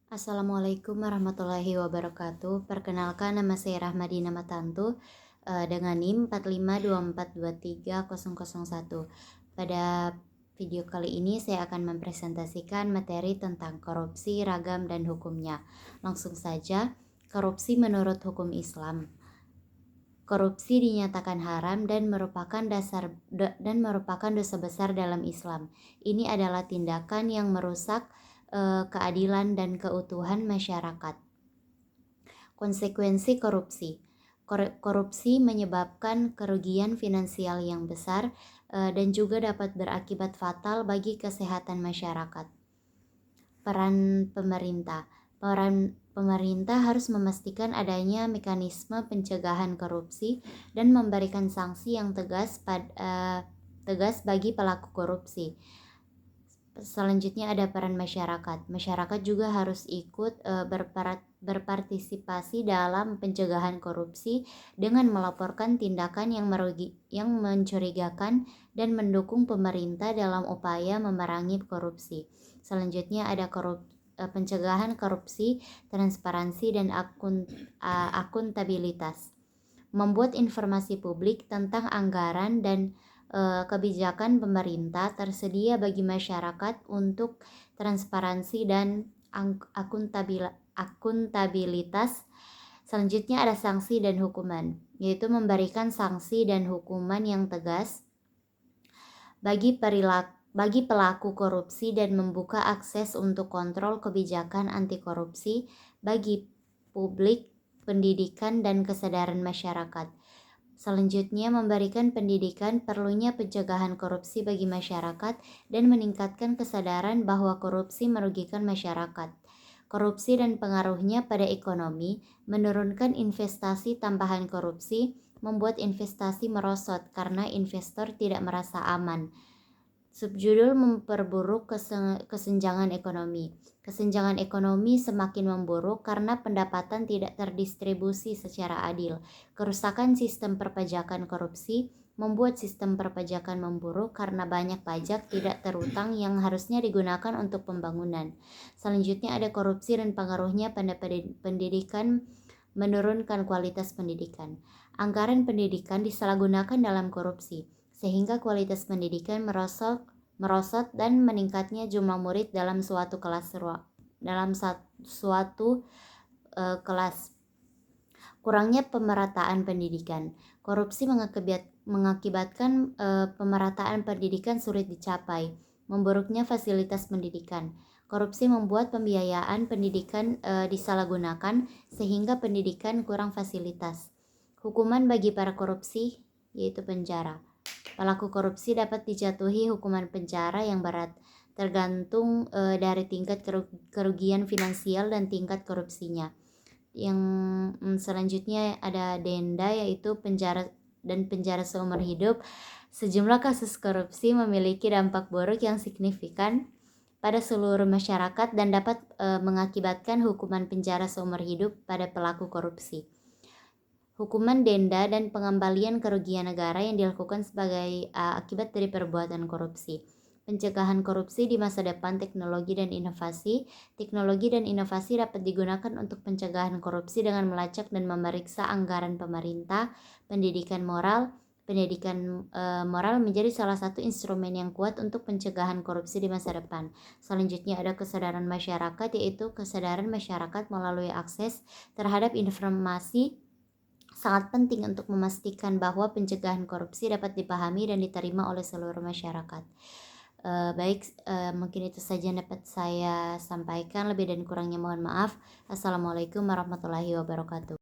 Assalamualaikum warahmatullahi wabarakatuh. Perkenalkan, nama saya Rahmadina Matantu dengan NIM 452423001. Pada video kali ini saya akan mempresentasikan materi tentang korupsi, ragam, dan hukumnya. Langsung saja, korupsi menurut hukum Islam. Korupsi dinyatakan haram dan merupakan dosa besar dalam Islam. Ini adalah tindakan yang merusak keadilan dan keutuhan masyarakat. Konsekuensi korupsi. Korupsi menyebabkan kerugian finansial yang besar dan juga dapat berakibat fatal bagi kesehatan masyarakat. Peran pemerintah. Peran pemerintah harus memastikan adanya mekanisme pencegahan korupsi dan memberikan sanksi yang tegas bagi pelaku korupsi. Selanjutnya ada peran masyarakat. Masyarakat juga harus ikut berpartisipasi dalam pencegahan korupsi dengan melaporkan tindakan yang mencurigakan dan mendukung pemerintah dalam upaya memerangi korupsi. Selanjutnya ada pencegahan korupsi, transparansi, dan akuntabilitas. Membuat informasi publik tentang anggaran dan kebijakan pemerintah tersedia bagi masyarakat untuk transparansi dan akuntabilitas. Selanjutnya ada sanksi dan hukuman, yaitu memberikan sanksi dan hukuman yang tegas bagi pelaku korupsi dan membuka akses untuk kontrol kebijakan anti korupsi bagi publik, pendidikan, dan kesadaran masyarakat. Selanjutnya, memberikan pendidikan perlunya pencegahan korupsi bagi masyarakat dan meningkatkan kesadaran bahwa korupsi merugikan masyarakat. Korupsi dan pengaruhnya pada ekonomi, menurunkan investasi tambahan korupsi, membuat investasi merosot karena investor tidak merasa aman. Subjudul memperburuk kesenjangan ekonomi. Kesenjangan ekonomi semakin memburuk karena pendapatan tidak terdistribusi secara adil. Kerusakan sistem perpajakan korupsi membuat sistem perpajakan memburuk karena banyak pajak tidak terutang yang harusnya digunakan untuk pembangunan. Selanjutnya ada korupsi dan pengaruhnya pada pendidikan, menurunkan kualitas pendidikan. Anggaran pendidikan disalahgunakan dalam korupsi, sehingga kualitas pendidikan merosot dan meningkatnya jumlah murid dalam suatu kelas. Kurangnya pemerataan pendidikan. Korupsi mengakibatkan pemerataan pendidikan sulit dicapai, memburuknya fasilitas pendidikan. Korupsi membuat pembiayaan pendidikan disalahgunakan sehingga pendidikan kurang fasilitas. Hukuman bagi para korupsi yaitu penjara. Pelaku korupsi dapat dijatuhi hukuman penjara yang berat, tergantung dari tingkat kerugian finansial dan tingkat korupsinya. Yang selanjutnya ada denda, yaitu penjara seumur hidup. Sejumlah kasus korupsi memiliki dampak buruk yang signifikan pada seluruh masyarakat dan dapat mengakibatkan hukuman penjara seumur hidup pada pelaku korupsi. Hukuman denda dan pengembalian kerugian negara yang dilakukan sebagai akibat dari perbuatan korupsi. Pencegahan korupsi di masa depan. Teknologi dan inovasi. Teknologi dan inovasi dapat digunakan untuk pencegahan korupsi dengan melacak dan memeriksa anggaran pemerintah. Pendidikan moral menjadi salah satu instrumen yang kuat untuk pencegahan korupsi di masa depan. Selanjutnya ada kesadaran masyarakat, yaitu kesadaran masyarakat melalui akses terhadap informasi sangat penting untuk memastikan bahwa pencegahan korupsi dapat dipahami dan diterima oleh seluruh masyarakat. Mungkin itu saja yang dapat saya sampaikan. Lebih dan kurangnya mohon maaf. Assalamualaikum warahmatullahi wabarakatuh.